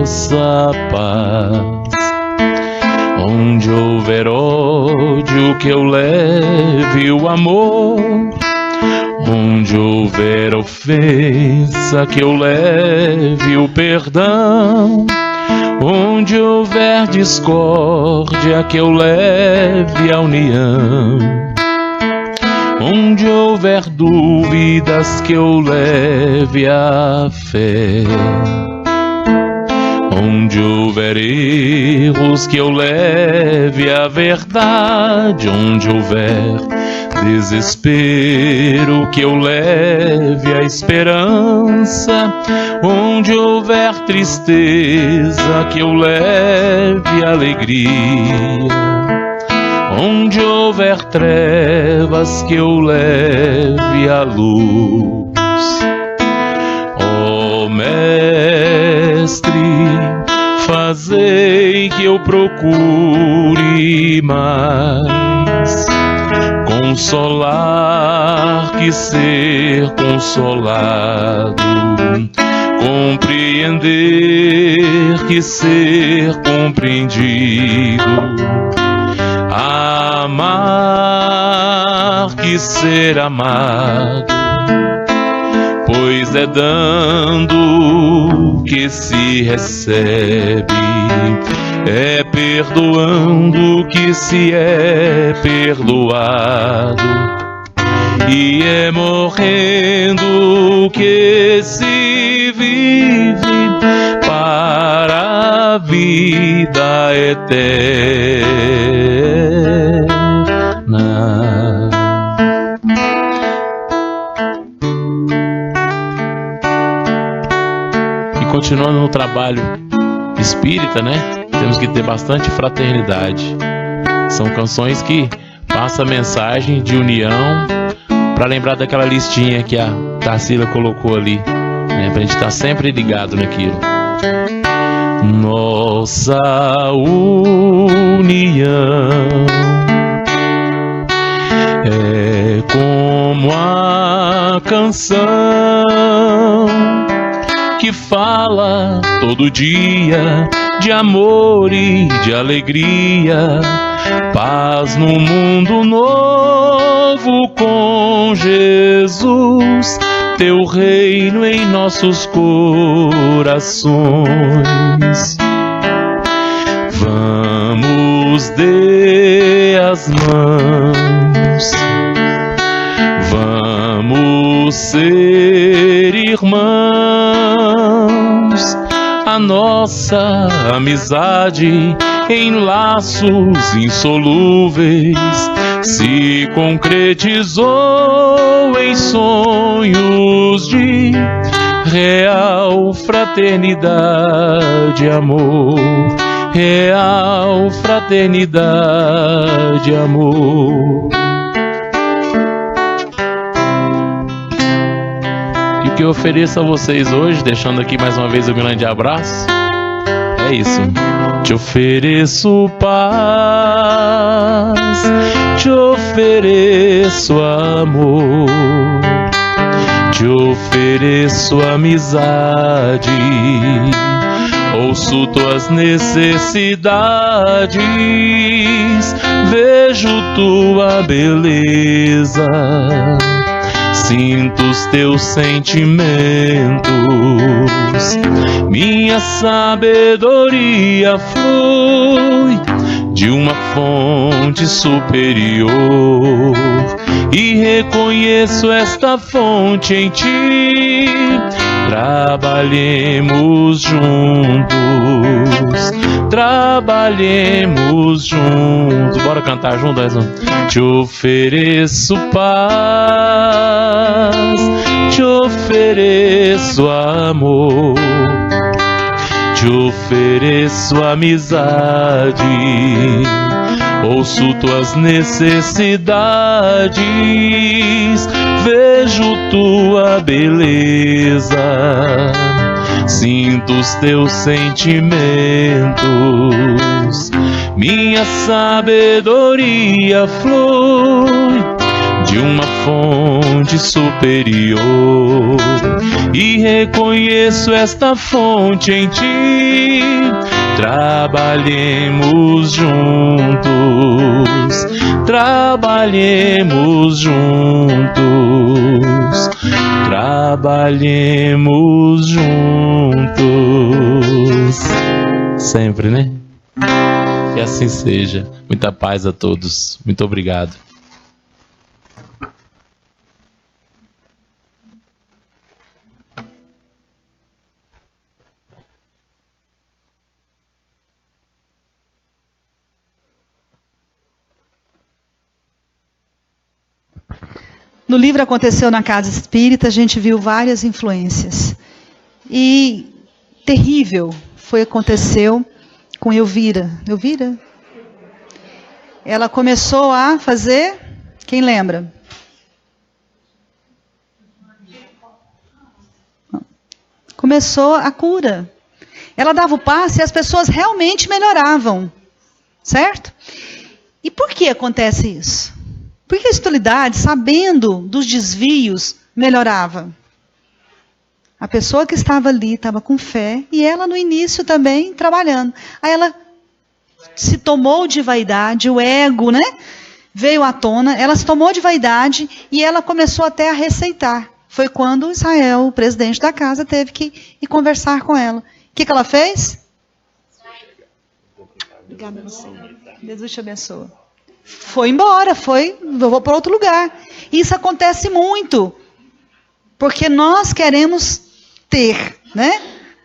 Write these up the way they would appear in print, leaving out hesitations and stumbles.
vossa paz. Onde houver ódio, que eu leve o amor. Onde houver ofensa, que eu leve o perdão. Onde houver discórdia, que eu leve a união. Onde houver dúvidas, que eu leve a fé. Onde houver erros, que eu leve a verdade. Onde houver desespero, que eu leve a esperança. Onde houver tristeza, que eu leve a alegria. Onde houver trevas, que eu leve a luz. Ó Mestre, fazei que eu procure mais consolar que ser consolado, compreender que ser compreendido, amar que ser amado, pois é dando que se recebe, é perdoando que se é perdoado, e é morrendo que se vive para a vida eterna. E continuando no trabalho espírita, né? Temos que ter bastante fraternidade. São canções que passam a mensagem de união, para lembrar daquela listinha que a Tarsila colocou ali, né? Pra gente estar sempre ligado naquilo. Nossa união é como a canção que fala todo dia de amor e de alegria, paz no mundo novo com Jesus, teu reino em nossos corações. Vamos, dê as mãos, vamos ser irmãos. A nossa amizade em laços insolúveis se concretizou em sonhos de real fraternidade, amor, real fraternidade, amor. E o que eu ofereço a vocês hoje, deixando aqui mais uma vez um grande abraço, é isso. Te ofereço paz, te ofereço amor, te ofereço amizade, ouço tuas necessidades, vejo tua beleza, sinto os teus sentimentos, minha sabedoria flui de uma fonte superior e reconheço esta fonte em ti. Trabalhemos juntos, trabalhemos juntos. Bora cantar junto, te ofereço paz, te ofereço amor, te ofereço amizade, ouço tuas necessidades, vejo tua beleza, sinto os teus sentimentos, minha sabedoria flui de uma fonte superior, e reconheço esta fonte em ti. Trabalhemos juntos, trabalhemos juntos, trabalhemos juntos. Sempre, né? Que assim seja. Muita paz a todos. Muito obrigado. No livro Aconteceu na Casa Espírita, a gente viu várias influências. E terrível aconteceu com Elvira. Elvira? Ela começou a fazer, quem lembra? Começou a cura. Ela dava o passe e as pessoas realmente melhoravam. Certo? E por que acontece isso? Porque a espiritualidade, sabendo dos desvios, melhorava. A pessoa que estava ali estava com fé e ela no início também trabalhando. Aí ela se tomou de vaidade, o ego, né? Veio à tona, ela se tomou de vaidade e ela começou até a receitar. Foi quando Israel, o presidente da casa, teve que ir conversar com ela. O que ela fez? Obrigada a você. Deus te abençoe. Foi embora, eu vou para outro lugar. Isso acontece muito, porque nós queremos ter, né,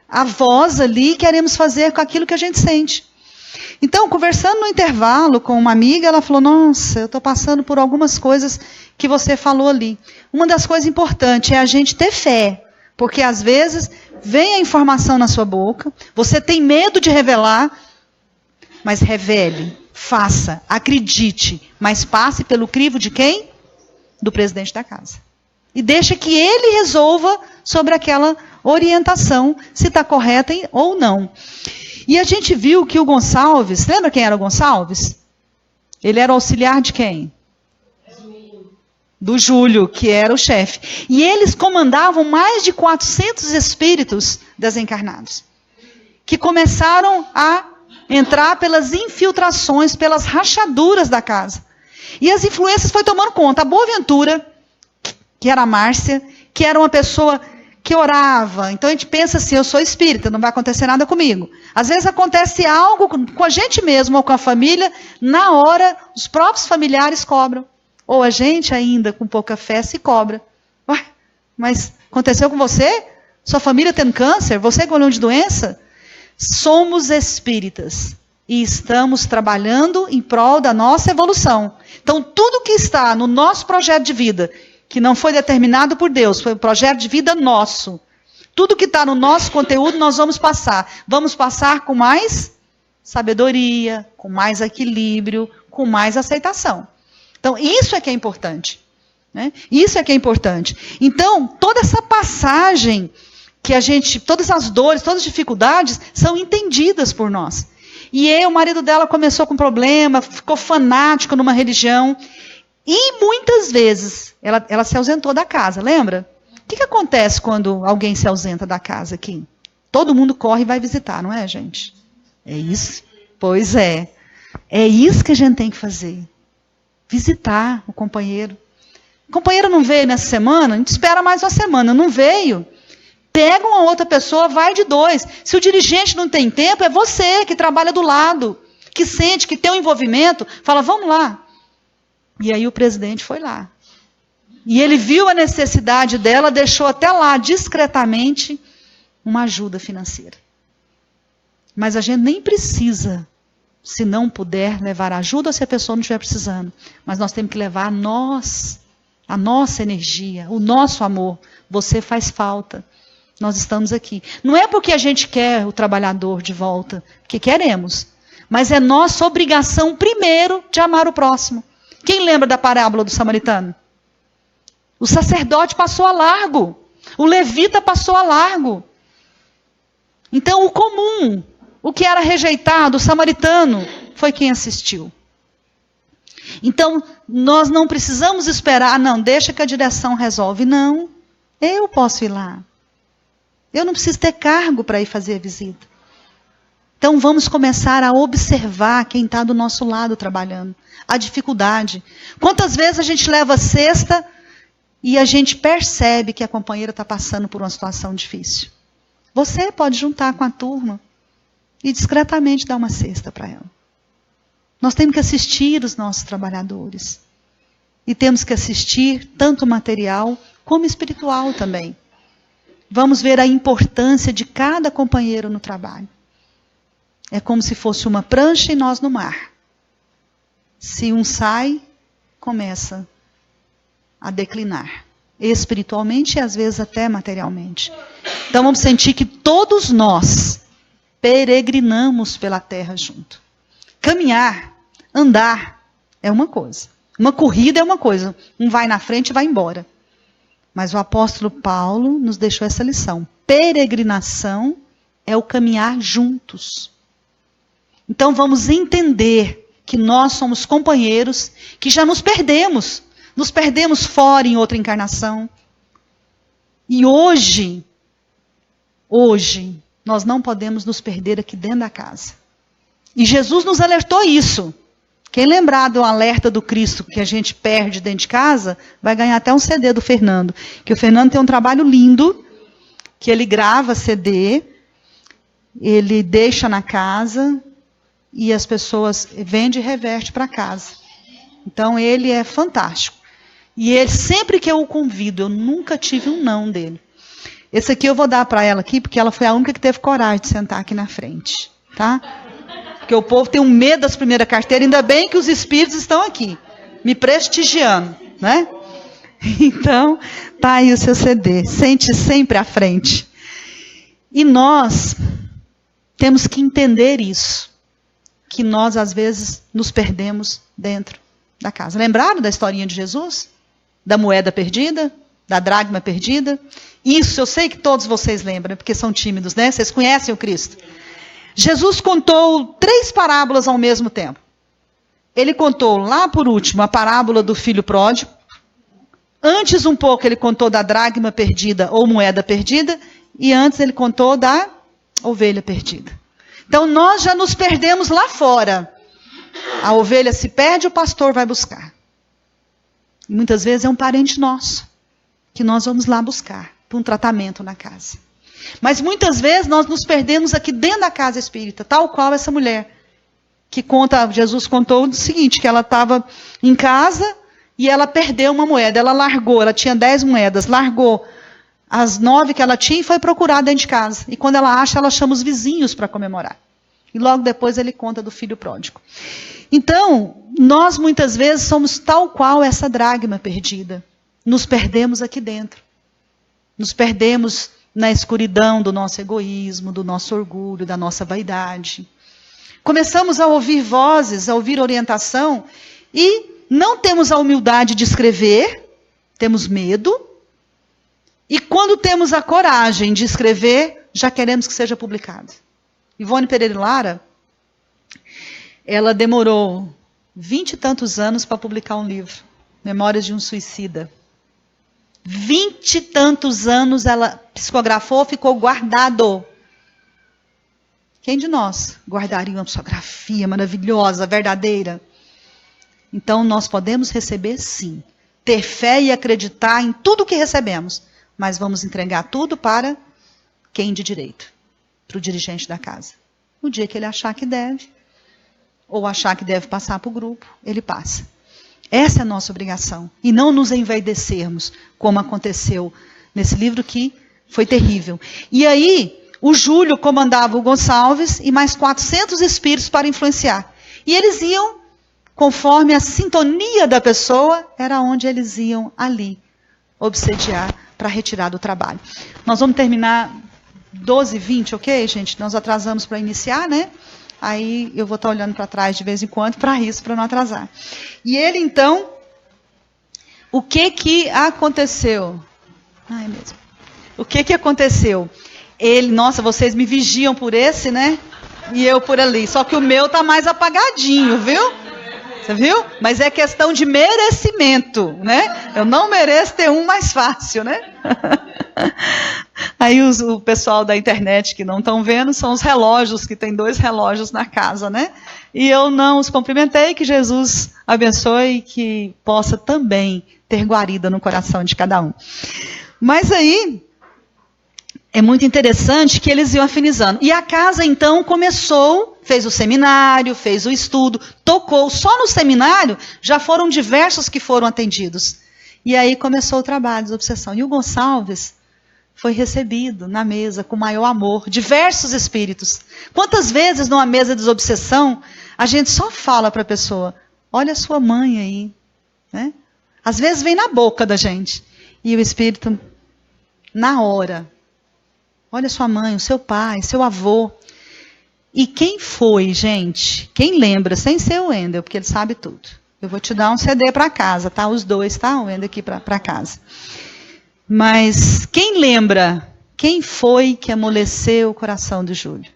a voz ali, queremos fazer com aquilo que a gente sente. Então, conversando no intervalo com uma amiga, ela falou, nossa, eu estou passando por algumas coisas que você falou ali. Uma das coisas importantes é a gente ter fé, porque às vezes vem a informação na sua boca, você tem medo de revelar, mas revele. Faça, acredite, mas passe pelo crivo de quem? Do presidente da casa. E deixa que ele resolva sobre aquela orientação, se está correta ou não. E a gente viu que o Gonçalves, lembra quem era o Gonçalves? Ele era o auxiliar de quem? Do Júlio, que era o chefe. E eles comandavam mais de 400 espíritos desencarnados, que começaram a entrar pelas infiltrações, pelas rachaduras da casa. E as influências foi tomando conta. A Boaventura, que era a Márcia, que era uma pessoa que orava. Então a gente pensa assim, eu sou espírita, não vai acontecer nada comigo. Às vezes acontece algo com a gente mesmo ou com a família, na hora os próprios familiares cobram. Ou a gente ainda com pouca fé se cobra. Ué, mas aconteceu com você? Sua família tendo câncer? Você com olhão de doença? Somos espíritas e estamos trabalhando em prol da nossa evolução. Então, tudo que está no nosso projeto de vida, que não foi determinado por Deus, foi um projeto de vida nosso. Tudo que está no nosso conteúdo, nós vamos passar. Vamos passar com mais sabedoria, com mais equilíbrio, com mais aceitação. Então, isso é que é importante. Né? Isso é que é importante. Então, toda essa passagem que a gente, todas as dores, todas as dificuldades são entendidas por nós. E o marido dela começou com problema, ficou fanático numa religião, e muitas vezes ela se ausentou da casa, lembra? O que acontece quando alguém se ausenta da casa aqui? Todo mundo corre e vai visitar, não é, gente? É isso? Pois é. É isso que a gente tem que fazer. Visitar o companheiro. O companheiro não veio nessa semana, a gente espera mais uma semana, não veio. Pega uma outra pessoa, vai de dois. Se o dirigente não tem tempo, é você que trabalha do lado, que sente, que tem um envolvimento, fala, vamos lá. E aí o presidente foi lá. E ele viu a necessidade dela, deixou até lá, discretamente, uma ajuda financeira. Mas a gente nem precisa, se não puder, levar ajuda ou se a pessoa não estiver precisando. Mas nós temos que levar a nossa energia, o nosso amor. Você faz falta. Nós estamos aqui. Não é porque a gente quer o trabalhador de volta, que queremos. Mas é nossa obrigação, primeiro, de amar o próximo. Quem lembra da parábola do samaritano? O sacerdote passou a largo. O levita passou a largo. Então, o comum, o que era rejeitado, o samaritano, foi quem assistiu. Então, nós não precisamos esperar, não, deixa que a direção resolve. Não, eu posso ir lá. Eu não preciso ter cargo para ir fazer a visita. Então, vamos começar a observar quem está do nosso lado trabalhando. A dificuldade. Quantas vezes a gente leva a cesta e a gente percebe que a companheira está passando por uma situação difícil? Você pode juntar com a turma e discretamente dar uma cesta para ela. Nós temos que assistir os nossos trabalhadores. E temos que assistir tanto material como espiritual também. Vamos ver a importância de cada companheiro no trabalho. É como se fosse uma prancha e nós no mar. Se um sai, começa a declinar. Espiritualmente e às vezes até materialmente. Então vamos sentir que todos nós peregrinamos pela terra junto. Caminhar, andar é uma coisa. Uma corrida é uma coisa. Um vai na frente e vai embora. Mas o apóstolo Paulo nos deixou essa lição. Peregrinação é o caminhar juntos. Então vamos entender que nós somos companheiros, que já nos perdemos. Nos perdemos fora em outra encarnação. E hoje, nós não podemos nos perder aqui dentro da casa. E Jesus nos alertou isso. Quem lembrar do alerta do Cristo que a gente perde dentro de casa, vai ganhar até um CD do Fernando. Que o Fernando tem um trabalho lindo, que ele grava CD, ele deixa na casa e as pessoas vendem e reverte para casa. Então ele é fantástico. E ele, sempre que eu o convido, eu nunca tive um não dele. Esse aqui eu vou dar para ela aqui, porque ela foi a única que teve coragem de sentar aqui na frente. Tá? Porque o povo tem um medo das primeiras carteiras, ainda bem que os espíritos estão aqui, me prestigiando, né? Então, tá aí o seu CD, sente sempre à frente. E nós temos que entender isso, que nós às vezes nos perdemos dentro da casa. Lembraram da historinha de Jesus? Da moeda perdida? Da dracma perdida? Isso eu sei que todos vocês lembram, porque são tímidos, né? Vocês conhecem o Cristo. Jesus contou 3 parábolas ao mesmo tempo. Ele contou lá por último a parábola do filho pródigo. Antes um pouco ele contou da dracma perdida ou moeda perdida. E antes ele contou da ovelha perdida. Então nós já nos perdemos lá fora. A ovelha se perde, o pastor vai buscar. E muitas vezes é um parente nosso que nós vamos lá buscar para um tratamento na casa. Mas muitas vezes nós nos perdemos aqui dentro da casa espírita, tal qual essa mulher que conta, Jesus contou o seguinte, que ela estava em casa e ela perdeu uma moeda, ela largou, ela tinha 10 moedas, largou as 9 que ela tinha e foi procurar dentro de casa. E quando ela acha, ela chama os vizinhos para comemorar. E logo depois ele conta do filho pródigo. Então, nós muitas vezes somos tal qual essa dracma perdida. Nos perdemos aqui dentro. Nos perdemos na escuridão do nosso egoísmo, do nosso orgulho, da nossa vaidade. Começamos a ouvir vozes, a ouvir orientação e não temos a humildade de escrever, temos medo. E quando temos a coragem de escrever, já queremos que seja publicado. Ivone Pereira Lara, ela demorou 20 e tantos anos para publicar um livro, Memórias de um Suicida. 20 e tantos anos ela psicografou, ficou guardado. Quem de nós guardaria uma psicografia maravilhosa, verdadeira? Então nós podemos receber sim, ter fé e acreditar em tudo que recebemos, mas vamos entregar tudo para quem de direito? Para o dirigente da casa. No dia que ele achar que deve, ou achar que deve passar para o grupo, ele passa. Essa é a nossa obrigação. E não nos envaidecermos, como aconteceu nesse livro que foi terrível. E aí, o Júlio comandava o Gonçalves e mais 400 espíritos para influenciar. E eles iam, conforme a sintonia da pessoa, era onde eles iam ali, obsediar para retirar do trabalho. Nós vamos terminar 12h20, ok, gente? Nós atrasamos para iniciar, né? Aí eu vou estar olhando para trás de vez em quando para isso, para não atrasar. E ele, então, o que aconteceu? Ai, mesmo. O que aconteceu? Ele, nossa, vocês me vigiam por esse, né? E eu por ali. Só que o meu tá mais apagadinho, viu? Você viu? Mas é questão de merecimento, né? Eu não mereço ter um mais fácil, né? Aí o pessoal da internet que não estão vendo são os relógios, que tem 2 relógios na casa, né? E eu não os cumprimentei, que Jesus abençoe e que possa também ter guarida no coração de cada um. Mas aí, é muito interessante que eles iam afinizando. E a casa, então, começou, fez o seminário, fez o estudo, tocou. Só no seminário, já foram diversos que foram atendidos. E aí começou o trabalho de desobsessão. E o Gonçalves foi recebido na mesa com maior amor. Diversos espíritos. Quantas vezes numa mesa de desobsessão, a gente só fala para a pessoa, olha a sua mãe aí. Né? Às vezes vem na boca da gente. E o espírito, na hora, olha sua mãe, o seu pai, seu avô. E quem foi, gente? Quem lembra, sem ser o Wendel, porque ele sabe tudo. Eu vou te dar um CD para casa, tá? Os 2, tá? O Wendel aqui para casa. Mas quem lembra, quem foi que amoleceu o coração do Júlio?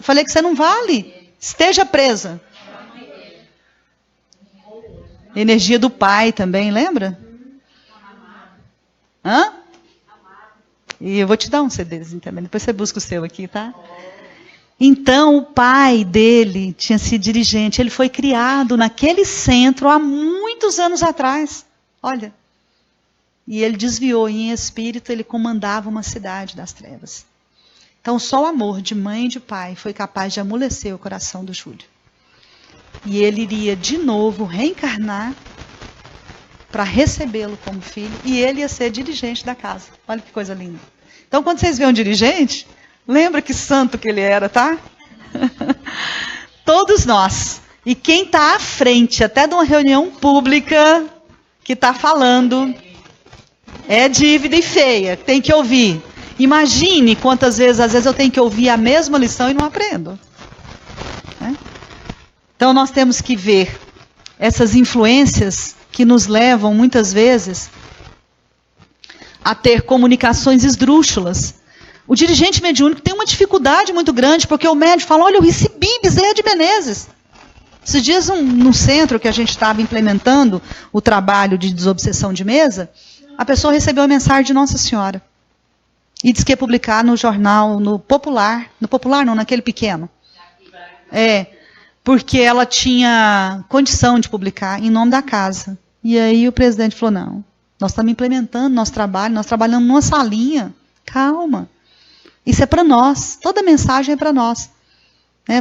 Falei que você não vale. Esteja presa. Energia do pai também, lembra? Hã? E eu vou te dar um CDzinho também. Depois você busca o seu aqui, tá? Então, o pai dele tinha sido dirigente. Ele foi criado naquele centro há muitos anos atrás. Olha. E ele desviou. E em espírito, ele comandava uma cidade das trevas. Então, só o amor de mãe e de pai foi capaz de amolecer o coração do Júlio. E ele iria de novo reencarnar para recebê-lo como filho, e ele ia ser dirigente da casa. Olha que coisa linda. Então, quando vocês veem um dirigente, lembra que santo que ele era, tá? Todos nós. E quem está à frente, até de uma reunião pública, que está falando, é dívida e feia, tem que ouvir. Imagine quantas vezes, às vezes eu tenho que ouvir a mesma lição e não aprendo. Né? Então, nós temos que ver essas influências que nos levam, muitas vezes, a ter comunicações esdrúxulas. O dirigente mediúnico tem uma dificuldade muito grande, porque o médium fala, olha, eu recebi Bezerra de Menezes. Esses dias, no centro que a gente estava implementando o trabalho de desobsessão de mesa, a pessoa recebeu a mensagem de Nossa Senhora. E disse que ia publicar no jornal, no Popular. No Popular não, naquele pequeno. Porque ela tinha condição de publicar em nome da casa. E aí o presidente falou, não, nós estamos implementando nosso trabalho, nós trabalhamos numa salinha. Calma. Isso é para nós. Toda mensagem é para nós.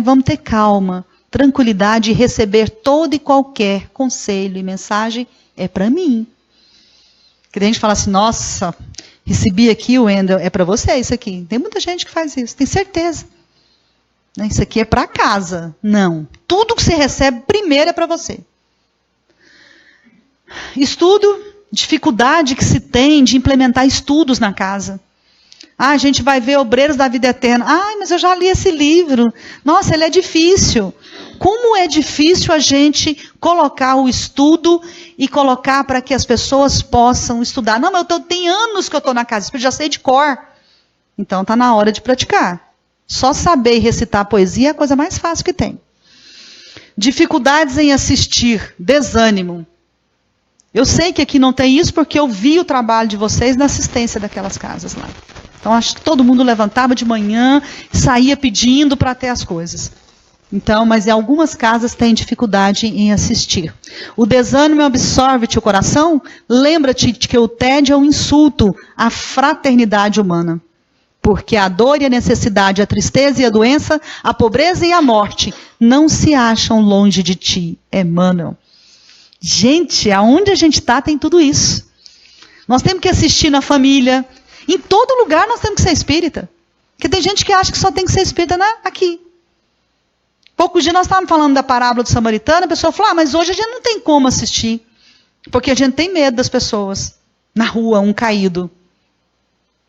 Vamos ter calma, tranquilidade e receber todo e qualquer conselho e mensagem é para mim. Que a gente fala assim, nossa, recebi aqui, Wendel, é para você isso aqui. Tem muita gente que faz isso, tem certeza. Isso aqui é para casa. Não. Tudo que você recebe primeiro é para você. Estudo, dificuldade que se tem de implementar estudos na casa. A gente vai ver Obreiros da Vida Eterna. Mas eu já li esse livro. Nossa, ele é difícil. Como é difícil a gente colocar o estudo e colocar para que as pessoas possam estudar. Não, mas tem anos que eu estou na casa, eu já sei de cor. Então está na hora de praticar. Só saber recitar a poesia é a coisa mais fácil que tem. Dificuldades em assistir, desânimo. Eu sei que aqui não tem isso porque eu vi o trabalho de vocês na assistência daquelas casas lá. Então, acho que todo mundo levantava de manhã, saía pedindo para ter as coisas. Então, mas em algumas casas tem dificuldade em assistir. O desânimo absorve-te o coração? Lembra-te de que o tédio é um insulto à fraternidade humana. Porque a dor e a necessidade, a tristeza e a doença, a pobreza e a morte não se acham longe de ti, Emmanuel. Gente, aonde a gente está tem tudo isso. Nós temos que assistir na família. Em todo lugar nós temos que ser espírita. Porque tem gente que acha que só tem que ser espírita aqui. Poucos dias nós estávamos falando da parábola do samaritano, a pessoa falou, mas hoje a gente não tem como assistir. Porque a gente tem medo das pessoas. Na rua, um caído.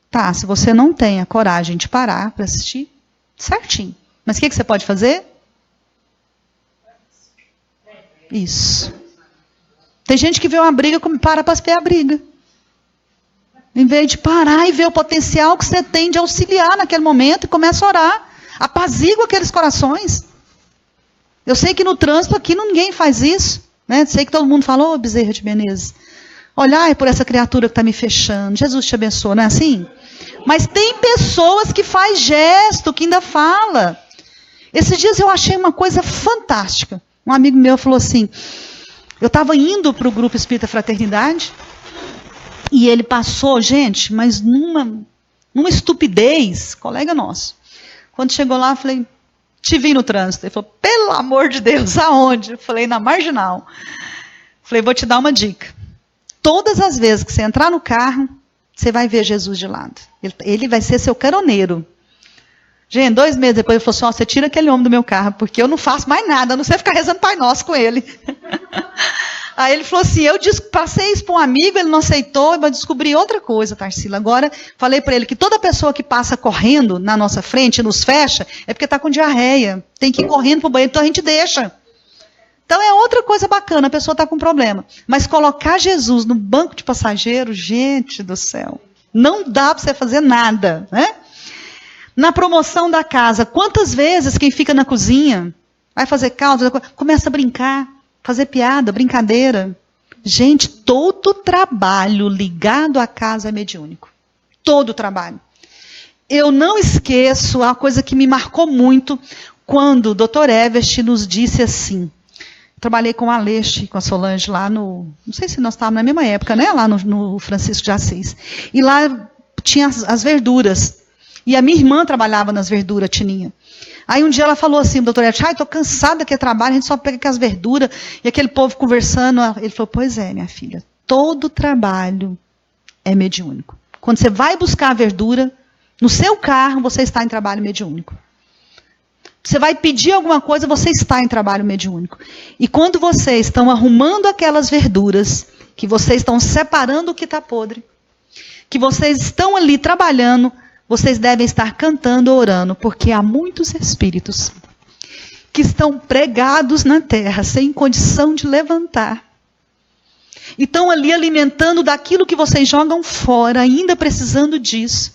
Tá, se você não tem a coragem de parar para assistir, certinho. Mas o que você pode fazer? Isso. Tem gente que vê uma briga, para ver a briga. Em vez de parar e ver o potencial que você tem de auxiliar naquele momento, e começa a orar. Apazigua aqueles corações. Eu sei que no trânsito aqui ninguém faz isso, né? Sei que todo mundo fala, ô Bezerra de Menezes, olhai por essa criatura que está me fechando, Jesus te abençoe, não é assim? Mas tem pessoas que faz gesto, que ainda fala. Esses dias eu achei uma coisa fantástica. Um amigo meu falou assim, eu estava indo para o Grupo Espírita Fraternidade, e ele passou, gente, mas numa estupidez, colega nosso. Quando chegou lá, eu falei, te vi no trânsito. Ele falou, pelo amor de Deus, aonde? Eu falei, na Marginal. Falei, vou te dar uma dica. Todas as vezes que você entrar no carro, você vai ver Jesus de lado. Ele vai ser seu caroneiro. Gente, 2 meses depois ele falou assim, você tira aquele homem do meu carro, porque eu não faço mais nada, a não ser ficar rezando Pai Nosso com ele. Aí ele falou assim, eu passei isso para um amigo, ele não aceitou, eu descobri outra coisa, Tarsila. Agora, falei para ele que toda pessoa que passa correndo na nossa frente, nos fecha, é porque está com diarreia. Tem que ir correndo para o banheiro, então a gente deixa. Então é outra coisa bacana, a pessoa está com problema. Mas colocar Jesus no banco de passageiro, gente do céu, não dá para você fazer nada, né? Na promoção da casa, quantas vezes quem fica na cozinha, vai fazer caldo, começa a brincar, fazer piada, brincadeira. Gente, todo trabalho ligado à casa é mediúnico. Todo trabalho. Eu não esqueço a coisa que me marcou muito, quando o Dr. Everest nos disse assim, trabalhei com a Aleixo, com a Solange lá no, não sei se nós estávamos na mesma época, né? Lá no Francisco de Assis. E lá tinha as verduras. E a minha irmã trabalhava nas verduras, Tininha. Aí um dia ela falou assim, doutor Everest, estou cansada que é trabalho, a gente só pega com as verduras, e aquele povo conversando. Ele falou, pois é, minha filha, todo trabalho é mediúnico. Quando você vai buscar a verdura, no seu carro, você está em trabalho mediúnico. Você vai pedir alguma coisa, você está em trabalho mediúnico. E quando vocês estão arrumando aquelas verduras, que vocês estão separando o que está podre, que vocês estão ali trabalhando, vocês devem estar cantando, orando, porque há muitos espíritos que estão pregados na terra, sem condição de levantar. E estão ali alimentando daquilo que vocês jogam fora, ainda precisando disso.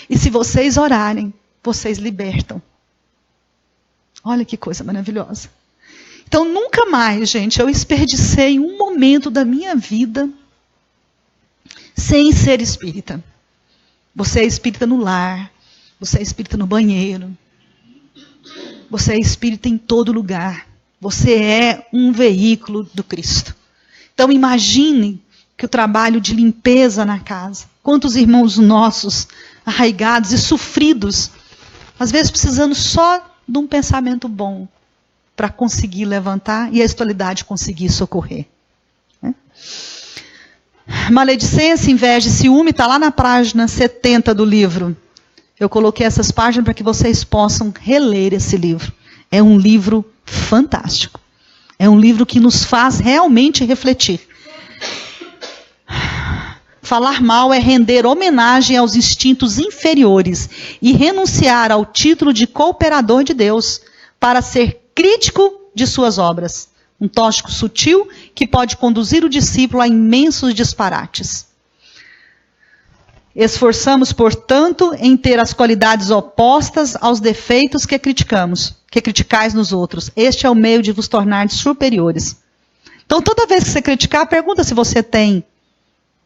E se vocês orarem, vocês libertam. Olha que coisa maravilhosa. Então, nunca mais, gente, eu desperdicei um momento da minha vida sem ser espírita. Você é espírita no lar, você é espírita no banheiro, você é espírita em todo lugar. Você é um veículo do Cristo. Então, imagine que o trabalho de limpeza na casa, quantos irmãos nossos, arraigados e sofridos, às vezes precisando só de um pensamento bom para conseguir levantar e a espiritualidade conseguir socorrer. Né? Maledicência, inveja e ciúme está lá na página 70 do livro. Eu coloquei essas páginas para que vocês possam reler esse livro. É um livro fantástico. É um livro que nos faz realmente refletir. Falar mal é render homenagem aos instintos inferiores e renunciar ao título de cooperador de Deus para ser crítico de suas obras. Um tóxico sutil que pode conduzir o discípulo a imensos disparates. Esforçamos, portanto, em ter as qualidades opostas aos defeitos que criticais nos outros. Este é o meio de vos tornar superiores. Então, toda vez que você criticar, pergunta se você tem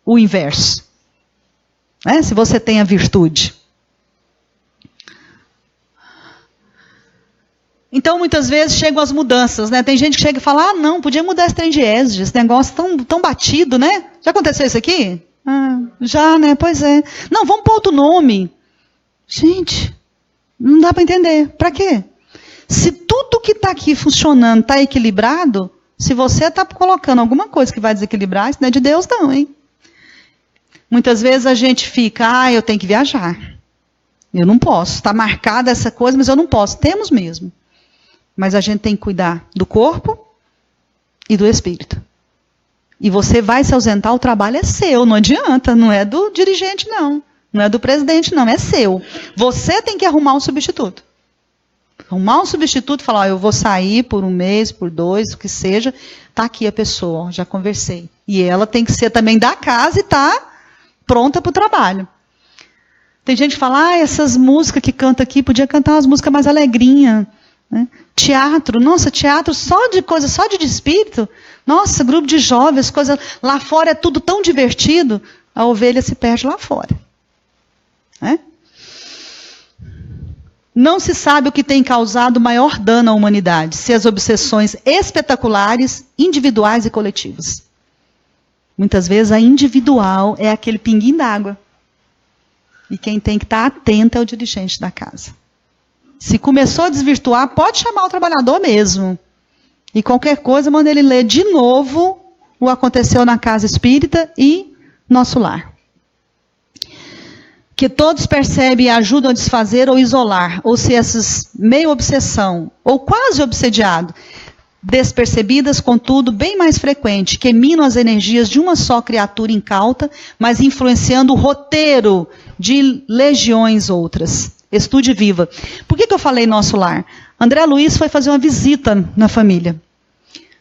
o inverso. Né? Se você tem a virtude. Então, muitas vezes, chegam as mudanças. Né? Tem gente que chega e fala, não, podia mudar esse trem de êxito, esse negócio tão batido, né? Já aconteceu isso aqui? Já, né? Pois é. Não, vamos pôr outro nome. Gente, não dá para entender. Para quê? Se tudo que está aqui funcionando está equilibrado, se você está colocando alguma coisa que vai desequilibrar, isso não é de Deus não, hein? Muitas vezes a gente fica, eu tenho que viajar. Eu não posso. Está marcada essa coisa, mas eu não posso. Temos mesmo. Mas a gente tem que cuidar do corpo e do espírito. E você vai se ausentar, o trabalho é seu, não adianta. Não é do dirigente, não. Não é do presidente, não. É seu. Você tem que arrumar um substituto. Arrumar um substituto e falar, eu vou sair por 1 mês, por 2, o que seja. Está aqui a pessoa, já conversei. E ela tem que ser também da casa e está pronta para o trabalho. Tem gente que fala, essas músicas que canta aqui, podia cantar umas músicas mais alegrinhas. né? Teatro, nossa, teatro só de espírito. Nossa, grupo de jovens, coisa lá fora é tudo tão divertido. A ovelha se perde lá fora. Né? Não se sabe o que tem causado maior dano à humanidade, se as obsessões espetaculares, individuais e coletivas. Muitas vezes a individual é aquele pinguinho d'água. E quem tem que estar atento é o dirigente da casa. Se começou a desvirtuar, pode chamar o trabalhador mesmo. E qualquer coisa, manda ele ler de novo o Aconteceu na Casa Espírita e Nosso Lar. Que todos percebem e ajudam a desfazer ou isolar, ou se essas meio obsessão, ou quase obsediado, despercebidas, contudo, bem mais frequente, que minam as energias de uma só criatura incauta, mas influenciando o roteiro de legiões outras. Estude viva. Por que eu falei Nosso Lar? André Luiz foi fazer uma visita na família.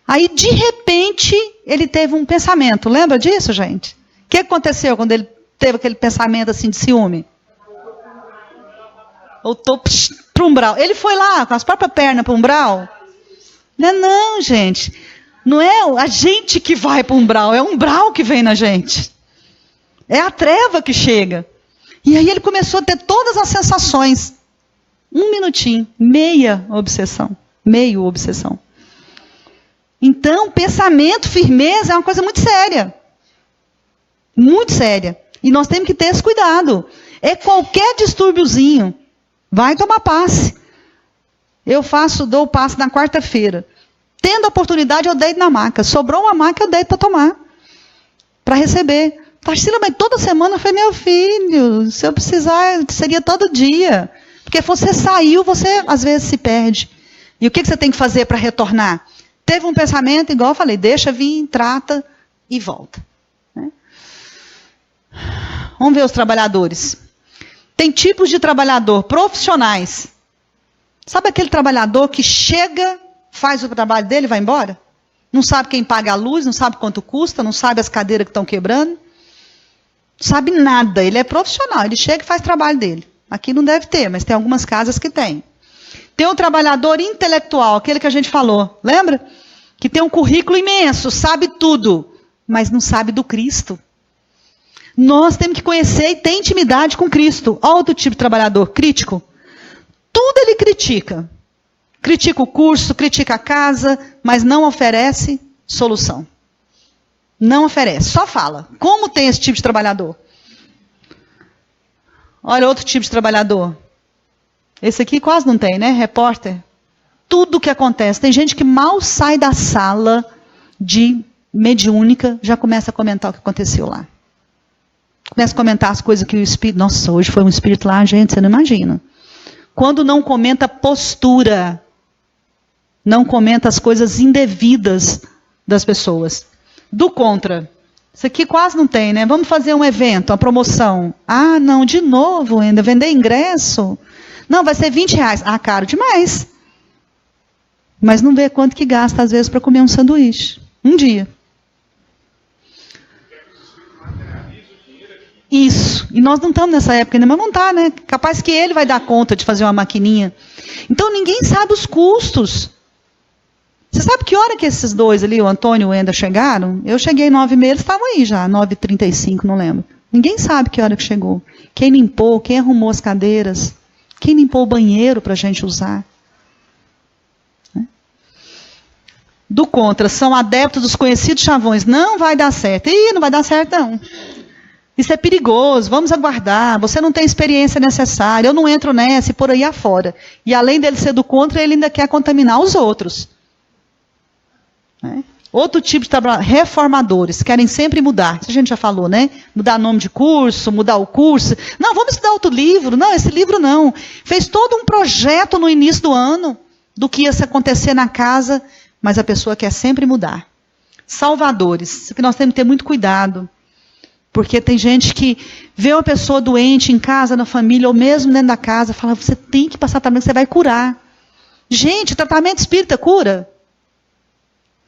Aí, de repente, ele teve um pensamento. Lembra disso, gente? O que aconteceu quando ele teve aquele pensamento assim de ciúme? Voltou para o umbral. Ele foi lá com as próprias pernas para o umbral? Não, gente. Não é a gente que vai para o umbral, é o umbral que vem na gente. É a treva que chega. E aí ele começou a ter todas as sensações. Um minutinho, meio obsessão. Então, pensamento, firmeza é uma coisa muito séria. Muito séria. E nós temos que ter esse cuidado. É qualquer distúrbiozinho. Vai tomar passe. Eu dou o passe na quarta-feira. Tendo a oportunidade, eu deito na maca. Sobrou uma maca, eu deito para tomar. Para receber. Tarsila, mas toda semana eu falei, meu filho, se eu precisar, seria todo dia. Porque você saiu, você às vezes se perde. E o que você tem que fazer para retornar? Teve um pensamento, igual eu falei, deixa vir, trata e volta. Né? Vamos ver os trabalhadores. Tem tipos de trabalhador profissionais. Sabe aquele trabalhador que chega, faz o trabalho dele e vai embora? Não sabe quem paga a luz, não sabe quanto custa, não sabe as cadeiras que estão quebrando. Não sabe nada, ele é profissional, ele chega e faz o trabalho dele. Aqui não deve ter, mas tem algumas casas que tem. Tem o trabalhador intelectual, aquele que a gente falou, lembra? Que tem um currículo imenso, sabe tudo, mas não sabe do Cristo. Nós temos que conhecer e ter intimidade com Cristo. Olha outro tipo de trabalhador, crítico. Tudo ele critica. Critica o curso, critica a casa, mas não oferece solução. Não oferece, só fala. Como tem esse tipo de trabalhador? Olha outro tipo de trabalhador. Esse aqui quase não tem, né? Repórter. Tudo que acontece. Tem gente que mal sai da sala de mediúnica, já começa a comentar o que aconteceu lá. Começa a comentar as coisas que o espírito... Nossa, hoje foi um espírito lá, gente, você não imagina. Quando não comenta postura, não comenta as coisas indevidas das pessoas. Do contra. Isso aqui quase não tem, né? Vamos fazer um evento, uma promoção. Ah, não, de novo ainda, vender ingresso. Não, vai ser R$20. Ah, caro demais. Mas não vê quanto que gasta, às vezes, para comer um sanduíche. Um dia. Isso. E nós não estamos nessa época ainda, mas não está, né? Capaz que ele vai dar conta de fazer uma maquininha. Então, ninguém sabe os custos. Você sabe que hora que esses dois ali, o Antônio e o Enda, chegaram? Eu cheguei 9h30, eles estavam aí já, 9h35, não lembro. Ninguém sabe que hora que chegou. Quem limpou, quem arrumou as cadeiras, quem limpou o banheiro para a gente usar. Do contra, são adeptos dos conhecidos chavões. Não vai dar certo. Ih, não vai dar certo não. Isso é perigoso, vamos aguardar. Você não tem experiência necessária, eu não entro nessa e por aí afora. E além dele ser do contra, ele ainda quer contaminar os outros. Outro tipo de trabalho, reformadores, querem sempre mudar. Isso a gente já falou, né? Mudar nome de curso, mudar o curso. Não, vamos estudar outro livro. Não, esse livro não. Fez todo um projeto no início do ano do que ia se acontecer na casa, mas a pessoa quer sempre mudar. Salvadores, isso que nós temos que ter muito cuidado. Porque tem gente que vê uma pessoa doente em casa, na família, ou mesmo dentro da casa, fala, você tem que passar tratamento, você vai curar. Gente, tratamento espírita cura?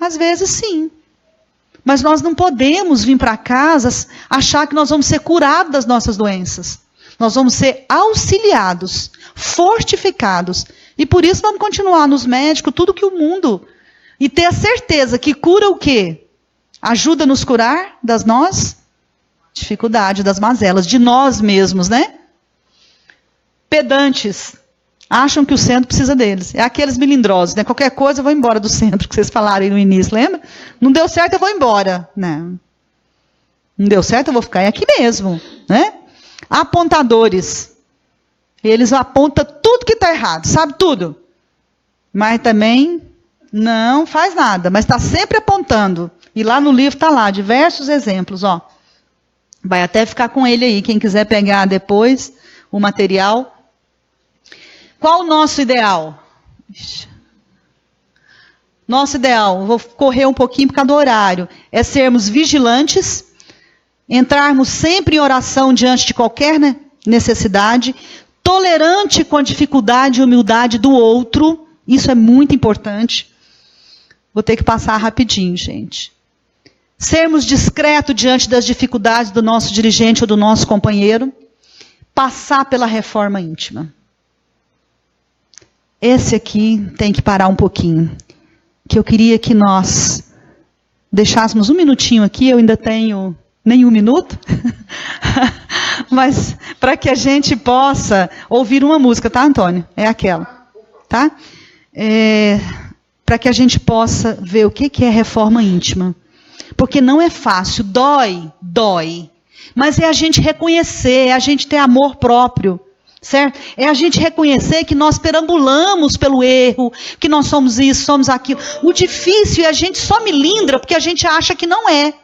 Às vezes sim. Mas nós não podemos vir para casa achar que nós vamos ser curados das nossas doenças. Nós vamos ser auxiliados, fortificados E por isso vamos continuar nos médicos, tudo que o mundo... E ter a certeza que cura o quê? Ajuda a nos curar das dificuldades, das mazelas, de nós mesmos, né? Pedantes. Acham que o centro precisa deles. É aqueles melindrosos, né? Qualquer coisa eu vou embora do centro, que vocês falaram aí no início, lembra? Não deu certo, eu vou embora. Não deu certo, eu vou ficar aqui mesmo, né? Apontadores. Eles apontam tudo que está errado, sabe tudo. Mas também não faz nada, mas está sempre apontando. E lá no livro está lá, diversos exemplos, ó. Vai até ficar com ele aí, quem quiser pegar depois o material. Qual o nosso ideal? Nosso ideal, vou correr um pouquinho por causa do horário, é sermos vigilantes, entrarmos sempre em oração diante de qualquer necessidade, tolerante com a dificuldade e humildade do outro, isso é muito importante. Vou ter que passar rapidinho, gente. Sermos discretos diante das dificuldades do nosso dirigente ou do nosso companheiro, passar pela reforma íntima. Esse aqui tem que parar um pouquinho, que eu queria que nós deixássemos um minutinho aqui, eu ainda tenho nem um minuto, mas para que a gente possa ouvir uma música, tá, Antônio? É aquela, tá? Para que a gente possa ver o que é reforma íntima. Porque não é fácil, dói, mas é a gente reconhecer, é a gente ter amor próprio. Certo? É a gente reconhecer que nós perambulamos pelo erro, que nós somos isso, somos aquilo. O difícil é a gente só melindra porque a gente acha que não é.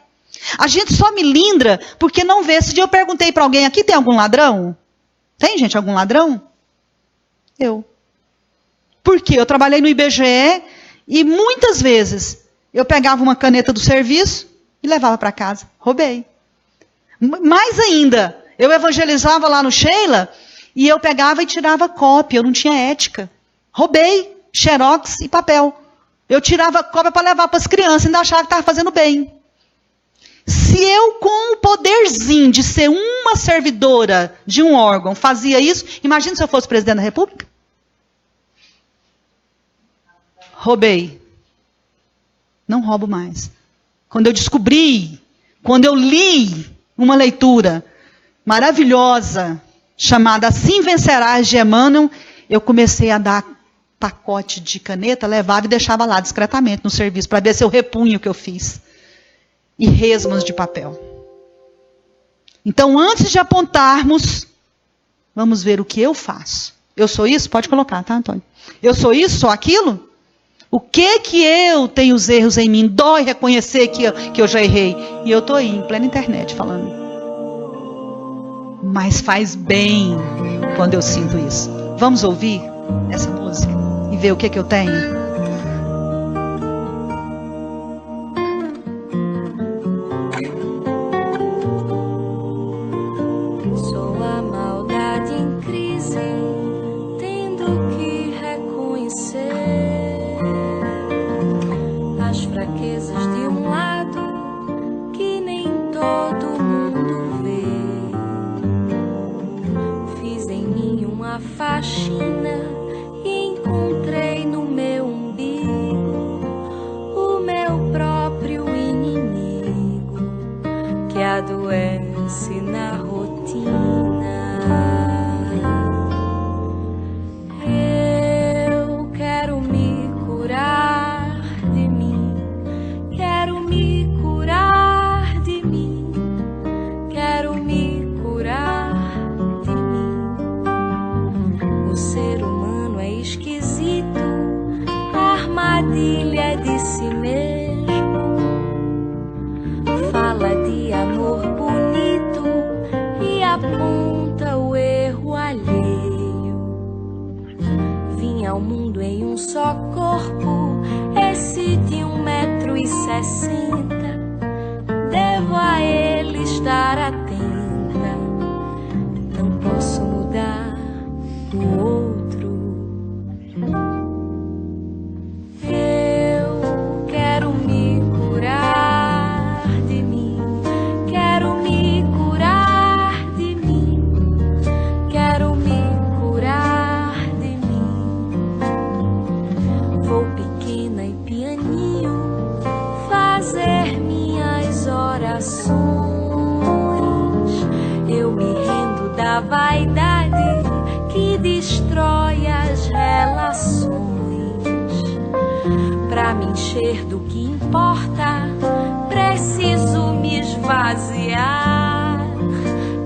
A gente só melindra porque não vê. Esse dia eu perguntei para alguém, aqui tem algum ladrão? Tem, gente, algum ladrão? Eu. Por quê? Eu trabalhei no IBGE e muitas vezes eu pegava uma caneta do serviço e levava para casa. Roubei. Mais ainda, eu evangelizava lá no Sheila... E eu pegava e tirava cópia, eu não tinha ética. Roubei xerox e papel. Eu tirava cópia para levar para as crianças, ainda achava que estava fazendo bem. Se eu, com o poderzinho de ser uma servidora de um órgão, fazia isso, imagina se eu fosse presidente da República. Roubei. Não roubo mais. Quando eu descobri, quando eu li uma leitura maravilhosa, chamada Assim Vencerás, de Emmanuel, eu comecei a dar pacote de caneta, levava e deixava lá discretamente no serviço, para ver se eu repunho o que eu fiz. E resmas de papel. Então, antes de apontarmos, vamos ver o que eu faço. Eu sou isso? Pode colocar, tá, Antônio? Eu sou isso, sou aquilo? O que eu tenho os erros em mim? Dói reconhecer que eu já errei. E eu estou aí, em plena internet, falando. Mas faz bem quando eu sinto isso. Vamos ouvir essa música e ver o que eu tenho? Sou a maldade em crise, tendo que reconhecer as fraquezas de um lado que nem todo mundo vê. Uma faxina e encontrei no meu umbigo o meu próprio inimigo que adoece na rotina. Eu quero me curar de mim, quero me curar de mim, quero me curar. O ser humano é esquisito, armadilha de si mesmo. Fala de amor bonito e aponta o erro alheio. Vim ao mundo em um só corpo, esse de 1,60 m. Devo a ele estar atenta, não posso mudar o outro. Eu quero me curar de mim, quero me curar de mim, quero me curar de mim. destrói as relações. Pra me encher do que importa, preciso me esvaziar,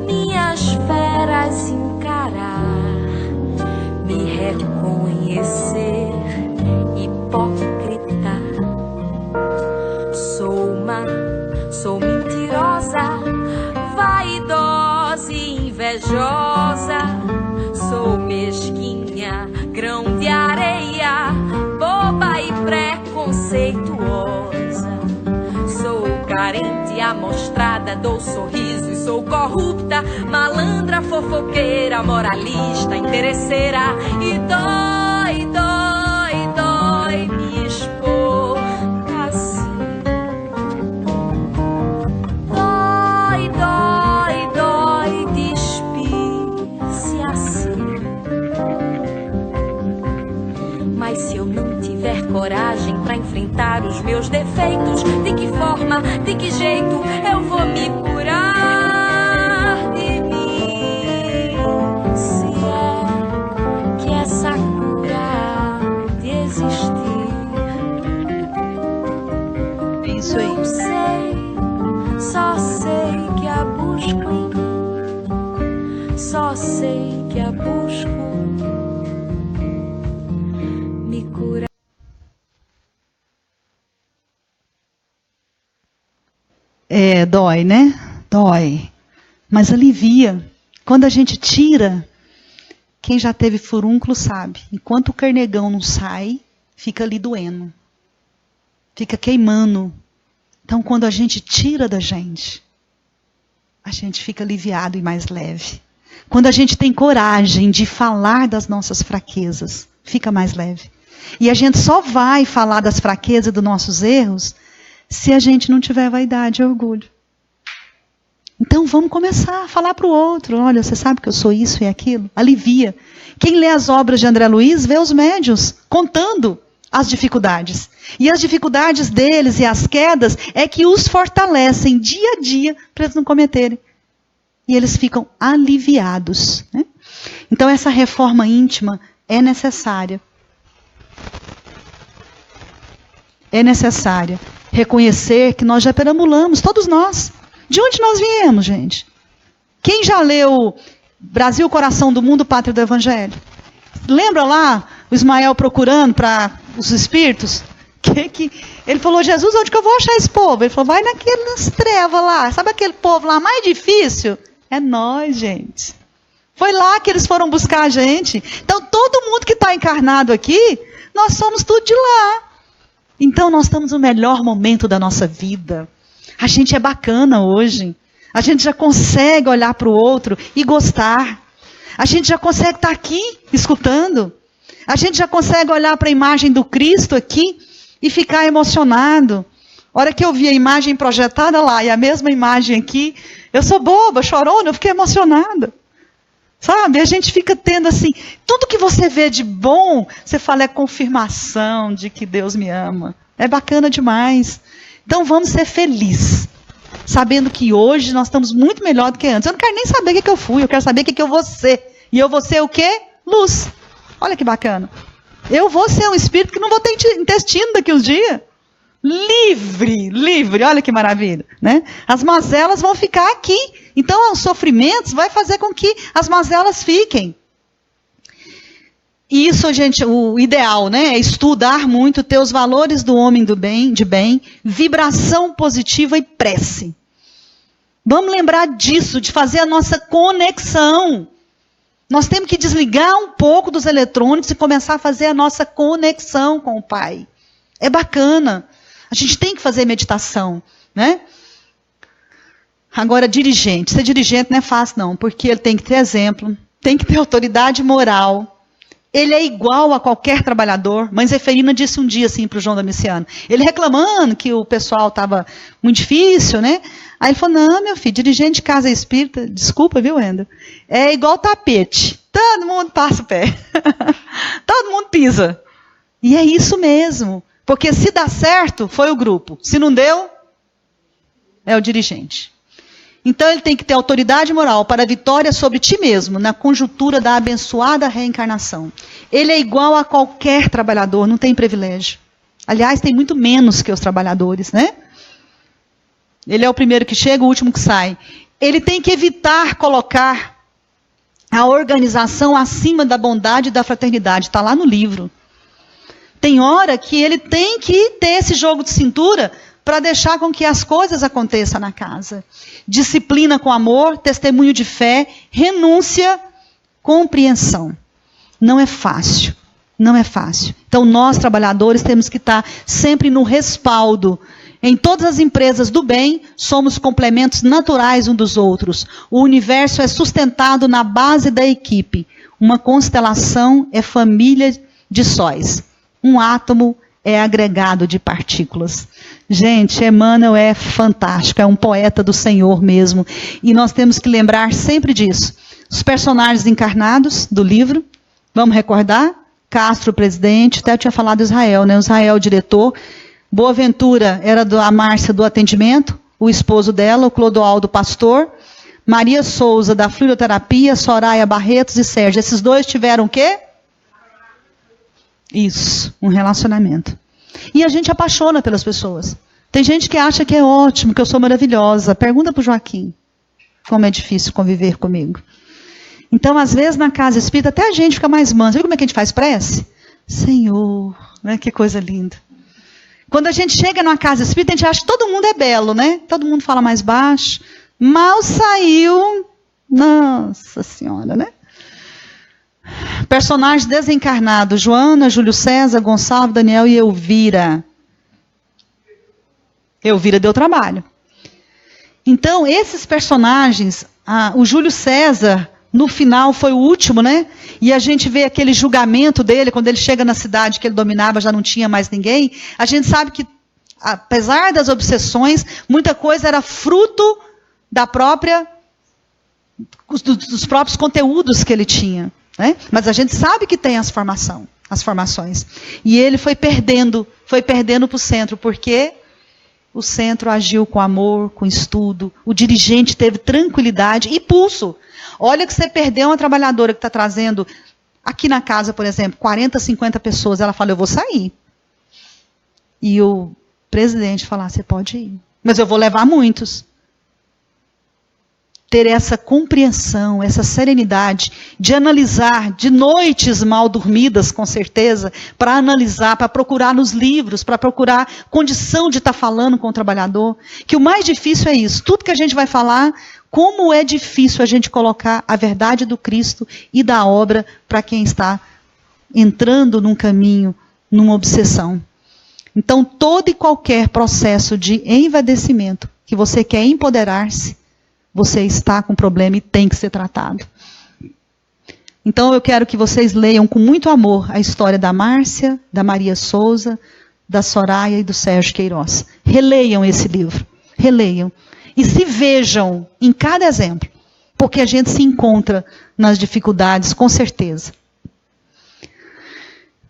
minhas feras encarar, me reconhecer hipócrita. Sou mentirosa, vaidosa e invejosa. Sou mesquinha, grão de areia, boba e preconceituosa. Sou carente, amostrada, dou sorriso e sou corrupta, malandra, fofoqueira, moralista, interesseira. E dói, dói, dói me expor assim. Dói, dói, dói despir-se assim. Mas se eu não tiver coragem pra enfrentar os meus defeitos, de que forma, de que jeito eu vou me curar de mim? Se é que essa cura há de existir. É isso aí. Não sei, só sei que a busco em mim. Só sei que a busco me curar. Dói, né? Dói. Mas alivia. Quando a gente tira, quem já teve furúnculo sabe. Enquanto o carnegão não sai, fica ali doendo. Fica queimando. Então, quando a gente tira da gente, a gente fica aliviado e mais leve. Quando a gente tem coragem de falar das nossas fraquezas, fica mais leve. E a gente só vai falar das fraquezas e dos nossos erros se a gente não tiver vaidade e orgulho. Então vamos começar a falar para o outro. Olha, você sabe que eu sou isso e aquilo? Alivia. Quem lê as obras de André Luiz vê os médiuns contando as dificuldades. E as dificuldades deles e as quedas é que os fortalecem dia a dia para eles não cometerem. E eles ficam aliviados, né? Então essa reforma íntima é necessária. É necessária. Reconhecer que nós já perambulamos, todos nós. De onde nós viemos, gente? Quem já leu Brasil, Coração do Mundo, Pátria do Evangelho? Lembra lá o Ismael procurando para os espíritos? Ele falou, Jesus, onde que eu vou achar esse povo? Ele falou, vai naquelas trevas lá. Sabe aquele povo lá mais difícil? É nós, gente. Foi lá que eles foram buscar a gente. Então, todo mundo que está encarnado aqui, nós somos tudo de lá. Então, nós estamos no melhor momento da nossa vida. A gente é bacana hoje. A gente já consegue olhar para o outro e gostar. A gente já consegue estar aqui escutando. A gente já consegue olhar para a imagem do Cristo aqui e ficar emocionado. A hora que eu vi a imagem projetada lá e a mesma imagem aqui, eu sou boba, chorona, eu fiquei emocionada. Sabe? A gente fica tendo assim, tudo que você vê de bom, você fala, é confirmação de que Deus me ama. É bacana demais. Então vamos ser felizes, sabendo que hoje nós estamos muito melhor do que antes. Eu não quero nem saber o que eu fui, eu quero saber o que eu vou ser. E eu vou ser o quê? Luz. Olha que bacana. Eu vou ser um espírito que não vou ter intestino daqui uns dias. Livre, livre, olha que maravilha, né? As mazelas vão ficar aqui. Então, os sofrimentos vai fazer com que as mazelas fiquem. E isso, gente, o ideal, né? É estudar muito, ter os valores do homem do bem, de bem, vibração positiva e prece. Vamos lembrar disso, de fazer a nossa conexão. Nós temos que desligar um pouco dos eletrônicos e começar a fazer a nossa conexão com o Pai. É bacana. A gente tem que fazer meditação, né? Agora, dirigente. Ser dirigente não é fácil, não, porque ele tem que ter exemplo, tem que ter autoridade moral. Ele é igual a qualquer trabalhador. Mãe Zeferina disse um dia assim para o João Domiciano. Ele reclamando que o pessoal estava muito difícil, né? Aí ele falou, não, meu filho, dirigente de casa espírita, desculpa, viu, Enda? É igual tapete. Todo mundo passa o pé. Todo mundo pisa. E é isso mesmo. Porque se dá certo, foi o grupo. Se não deu, é o dirigente. Então ele tem que ter autoridade moral para a vitória sobre ti mesmo, na conjuntura da abençoada reencarnação. Ele é igual a qualquer trabalhador, não tem privilégio. Aliás, tem muito menos que os trabalhadores, né? Ele é o primeiro que chega, o último que sai. Ele tem que evitar colocar a organização acima da bondade e da fraternidade. Está lá no livro. Tem hora que ele tem que ter esse jogo de cintura para deixar com que as coisas aconteçam na casa. Disciplina com amor, testemunho de fé, renúncia, compreensão. Não é fácil. Não é fácil. Então, nós, trabalhadores, temos que estar sempre no respaldo. Em todas as empresas do bem, somos complementos naturais uns dos outros. O universo é sustentado na base da equipe. Uma constelação é família de sóis. Um átomo é agregado de partículas. Gente, Emmanuel é fantástico, é um poeta do Senhor mesmo. E nós temos que lembrar sempre disso. Os personagens encarnados do livro, vamos recordar? Castro, presidente, até eu tinha falado Israel, né? Israel, diretor. Boaventura era a Márcia do atendimento, o esposo dela, o Clodoaldo, pastor. Maria Souza, da fluidoterapia, Soraya Barretos e Sérgio. Esses dois tiveram o quê? Isso, um relacionamento. E a gente apaixona pelas pessoas. Tem gente que acha que é ótimo, que eu sou maravilhosa. Pergunta para o Joaquim como é difícil conviver comigo. Então, às vezes, na casa espírita, até a gente fica mais mansa. Viu como é que a gente faz prece? Senhor, né? Que coisa linda. Quando a gente chega numa casa espírita, a gente acha que todo mundo é belo, né? Todo mundo fala mais baixo. Mal saiu. Nossa Senhora, né? Personagens desencarnados: Joana, Júlio César, Gonçalo, Daniel e Elvira. Elvira deu trabalho. Então, esses personagens, o Júlio César, no final foi o último, né? E a gente vê aquele julgamento dele, quando ele chega na cidade que ele dominava, já não tinha mais ninguém. A gente sabe que, apesar das obsessões, muita coisa era fruto da dos próprios conteúdos que ele tinha, né? Mas a gente sabe que tem as formações. E ele foi perdendo para o centro, porque o centro agiu com amor, com estudo. O dirigente teve tranquilidade e pulso. Olha que você perdeu uma trabalhadora que está trazendo, aqui na casa, por exemplo, 40, 50 pessoas. Ela fala, eu vou sair. E o presidente fala, você pode ir. Mas eu vou levar muitos. Ter essa compreensão, essa serenidade de analisar, de noites mal dormidas, com certeza, para analisar, para procurar nos livros, para procurar condição de estar falando com o trabalhador. Que o mais difícil é isso. Tudo que a gente vai falar, como é difícil a gente colocar a verdade do Cristo e da obra para quem está entrando num caminho, numa obsessão. Então, todo e qualquer processo de envaidecimento que você quer empoderar-se, você está com problema e tem que ser tratado. Então eu quero que vocês leiam com muito amor a história da Márcia, da Maria Souza, da Soraya e do Sérgio Queiroz. Releiam esse livro. Releiam. E se vejam em cada exemplo. Porque a gente se encontra nas dificuldades, com certeza.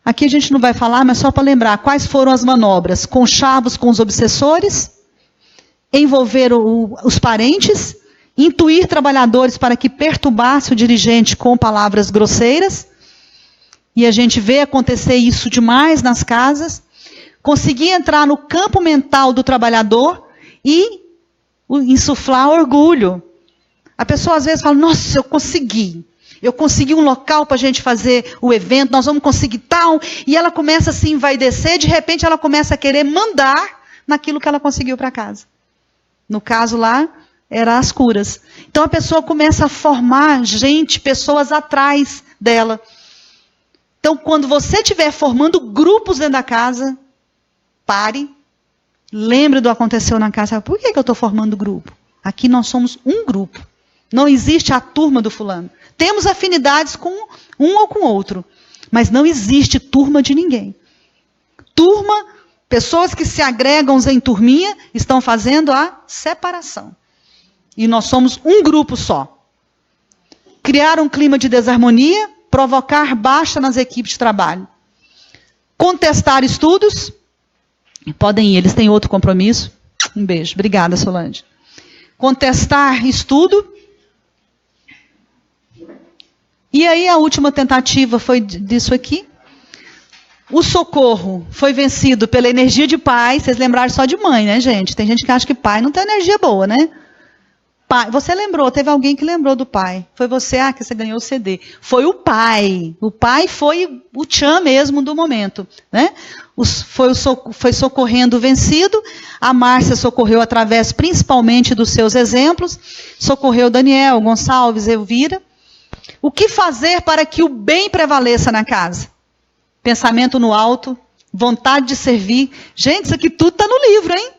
Aqui a gente não vai falar, mas só para lembrar quais foram as manobras. Conchavos com os obsessores, envolver os parentes, intuir trabalhadores para que perturbasse o dirigente com palavras grosseiras, e a gente vê acontecer isso demais nas casas, conseguir entrar no campo mental do trabalhador e insuflar orgulho. A pessoa às vezes fala, nossa, eu consegui um local para a gente fazer o evento, nós vamos conseguir tal, e ela começa a se envaidecer, de repente ela começa a querer mandar naquilo que ela conseguiu para casa. No caso lá, eram as curas. Então a pessoa começa a formar pessoas atrás dela. Então quando você estiver formando grupos dentro da casa, pare, lembre do que aconteceu na casa. Por que eu estou formando grupo? Aqui nós somos um grupo. Não existe a turma do fulano. Temos afinidades com um ou com outro, mas não existe turma de ninguém. Turma, pessoas que se agregam em turminha, estão fazendo a separação. E nós somos um grupo só. Criar um clima de desarmonia, provocar baixa nas equipes de trabalho. Contestar estudos. Podem ir, eles têm outro compromisso. Um beijo. Obrigada, Solange. contestar estudo. E aí a última tentativa foi disso aqui. O socorro foi vencido pela energia de pai. Vocês lembraram só de mãe, né, gente? Tem gente que acha que pai não tem energia boa, né? Pai, você lembrou, teve alguém que lembrou do pai. Foi você, que você ganhou o CD. Foi o pai. O pai foi o tchan mesmo do momento, né? Foi socorrendo o vencido. A Márcia socorreu através principalmente dos seus exemplos. Socorreu Daniel, Gonçalves, Elvira. O que fazer para que o bem prevaleça na casa? Pensamento no alto, vontade de servir. Gente, isso aqui tudo está no livro, hein?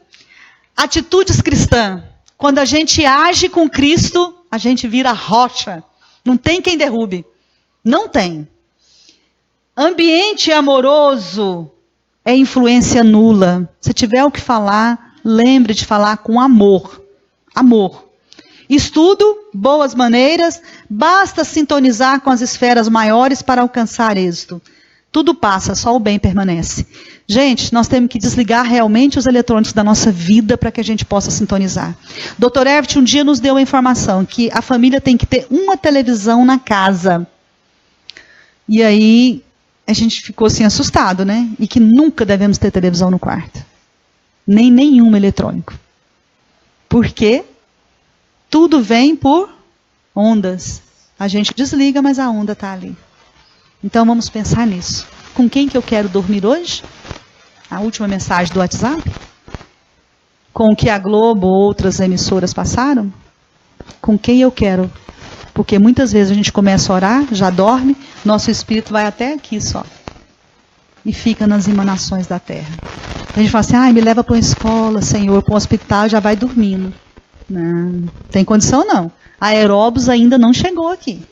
Atitudes cristãs. Quando a gente age com Cristo, a gente vira rocha. Não tem quem derrube. Não tem. Ambiente amoroso é influência nula. Se tiver o que falar, lembre de falar com amor. Amor. Estudo, boas maneiras, basta sintonizar com as esferas maiores para alcançar êxito. Tudo passa, só o bem permanece. Gente, nós temos que desligar realmente os eletrônicos da nossa vida para que a gente possa sintonizar. Dr. Everett um dia nos deu a informação que a família tem que ter uma televisão na casa. E aí a gente ficou assim assustado, né? E que nunca devemos ter televisão no quarto. Nem nenhum eletrônico. Por quê? Tudo vem por ondas. A gente desliga, mas a onda está ali. Então vamos pensar nisso. Com quem que eu quero dormir hoje? A última mensagem do WhatsApp? Com o que a Globo ou outras emissoras passaram? Com quem eu quero? Porque muitas vezes a gente começa a orar, já dorme, nosso espírito vai até aqui só. E fica nas emanações da terra. A gente fala assim, me leva para uma escola, Senhor, para um hospital, já vai dormindo. Não tem condição não. A Aeróbus ainda não chegou aqui.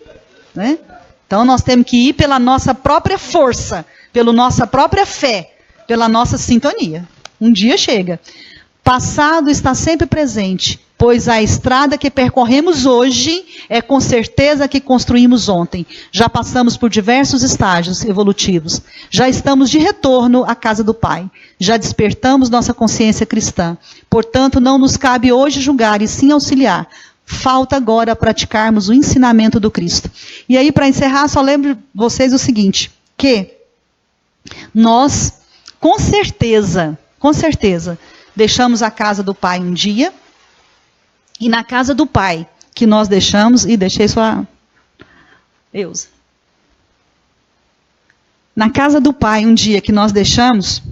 Né? Então nós temos que ir pela nossa própria força, pela nossa própria fé, pela nossa sintonia. Um dia chega. Passado está sempre presente, pois a estrada que percorremos hoje é com certeza a que construímos ontem. Já passamos por diversos estágios evolutivos. Já estamos de retorno à casa do Pai. Já despertamos nossa consciência cristã. Portanto, não nos cabe hoje julgar e sim auxiliar. Falta agora praticarmos o ensinamento do Cristo. E aí, para encerrar, só lembro vocês o seguinte, que nós, com certeza, deixamos a casa do Pai um dia, e na casa do Pai que nós deixamos, e deixei só Eusa. Na casa do Pai um dia que nós deixamos,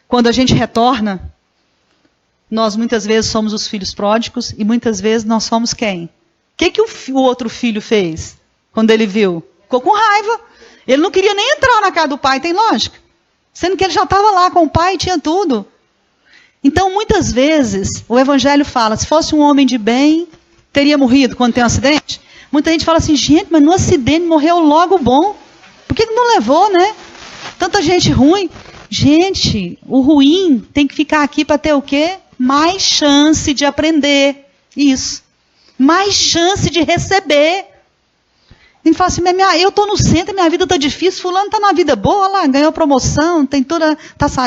quando a gente retorna, nós muitas vezes somos os filhos pródigos e muitas vezes nós somos quem? O que o outro filho fez quando ele viu? Ficou com raiva. Ele não queria nem entrar na casa do pai, tem lógica. Sendo que ele já estava lá com o pai e tinha tudo. Então, muitas vezes, o Evangelho fala, se fosse um homem de bem, teria morrido quando tem um acidente? Muita gente fala assim, gente, mas no acidente morreu logo bom. Por que não levou, né? Tanta gente ruim. Gente, o ruim tem que ficar aqui para ter o quê? Mais chance de aprender isso. Mais chance de receber. A gente fala assim, eu estou no centro, minha vida está difícil, fulano está na vida boa, lá, ganhou promoção, tem toda...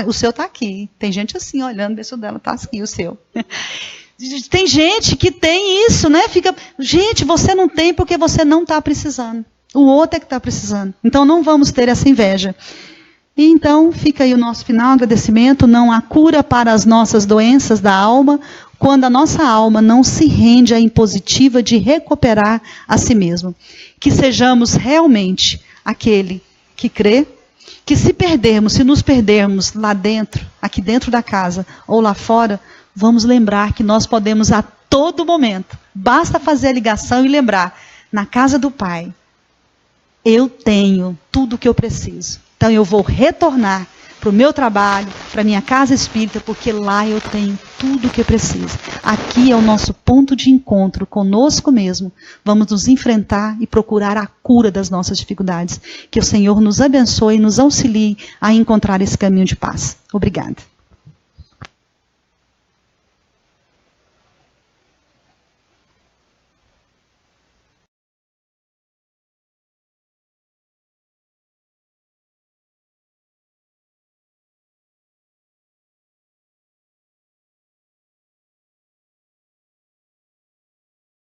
o seu está aqui. Tem gente assim, olhando, ver se o dela está aqui, o seu. Tem gente que tem isso, né? Gente, você não tem porque você não está precisando. O outro é que está precisando. Então não vamos ter essa inveja. E então, fica aí o nosso final, agradecimento. Não há cura para as nossas doenças da alma, quando a nossa alma não se rende à impositiva de recuperar a si mesmo. Que sejamos realmente aquele que crê, que se nos perdermos lá dentro, aqui dentro da casa, ou lá fora, vamos lembrar que nós podemos a todo momento, basta fazer a ligação e lembrar, na casa do Pai, eu tenho tudo o que eu preciso. Então eu vou retornar para o meu trabalho, para a minha casa espírita, porque lá eu tenho tudo o que eu preciso. Aqui é o nosso ponto de encontro conosco mesmo. Vamos nos enfrentar e procurar a cura das nossas dificuldades. Que o Senhor nos abençoe e nos auxilie a encontrar esse caminho de paz. Obrigada.